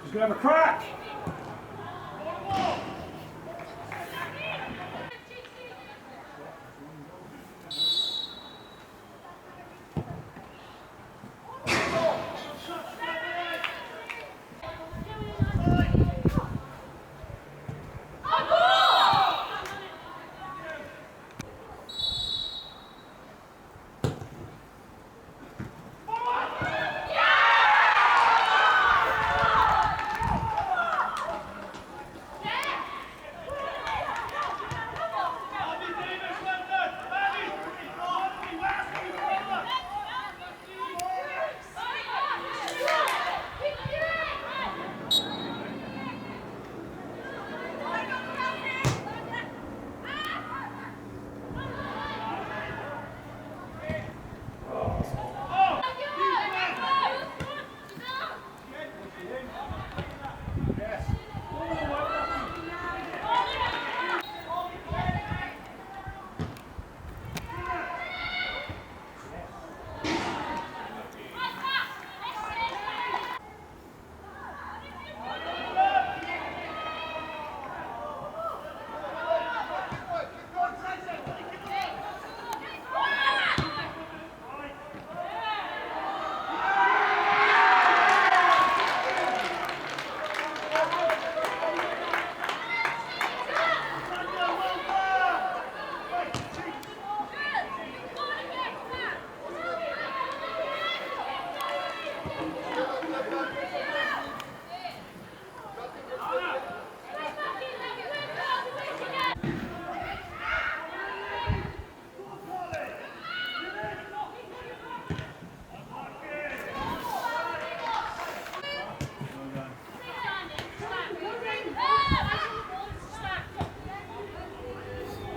He's going to have a crack.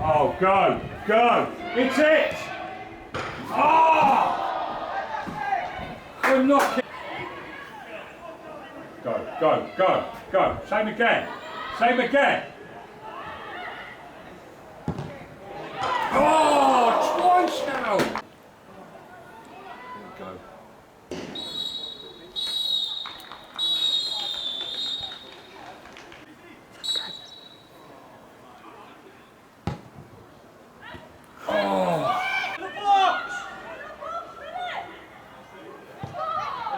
Oh, go, go. It's it. Oh! We're knocking. Go, go, go, go. Same again. Same again. Oh, twice now. There we go.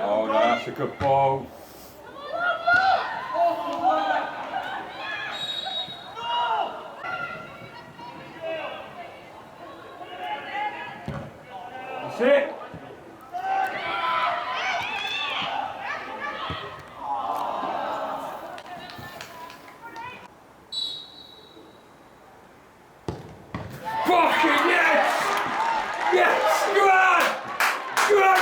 Oh, no, that's a good ball. That's it. Fucking yes! Yes! Go on! Go on!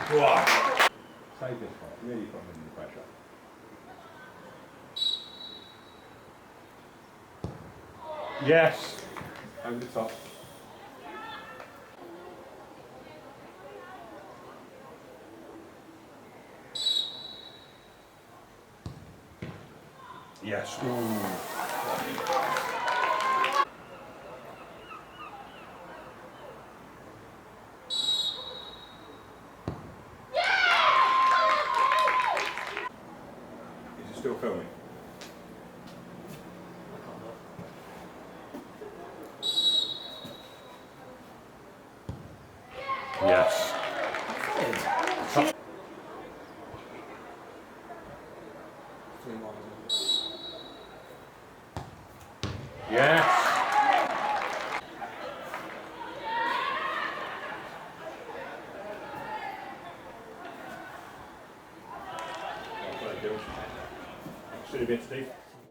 Wow. Save this one, really put him under pressure. Yes. Over the top. Yes. Ooh. Still filming. Yes. Yes. Should have been Steve.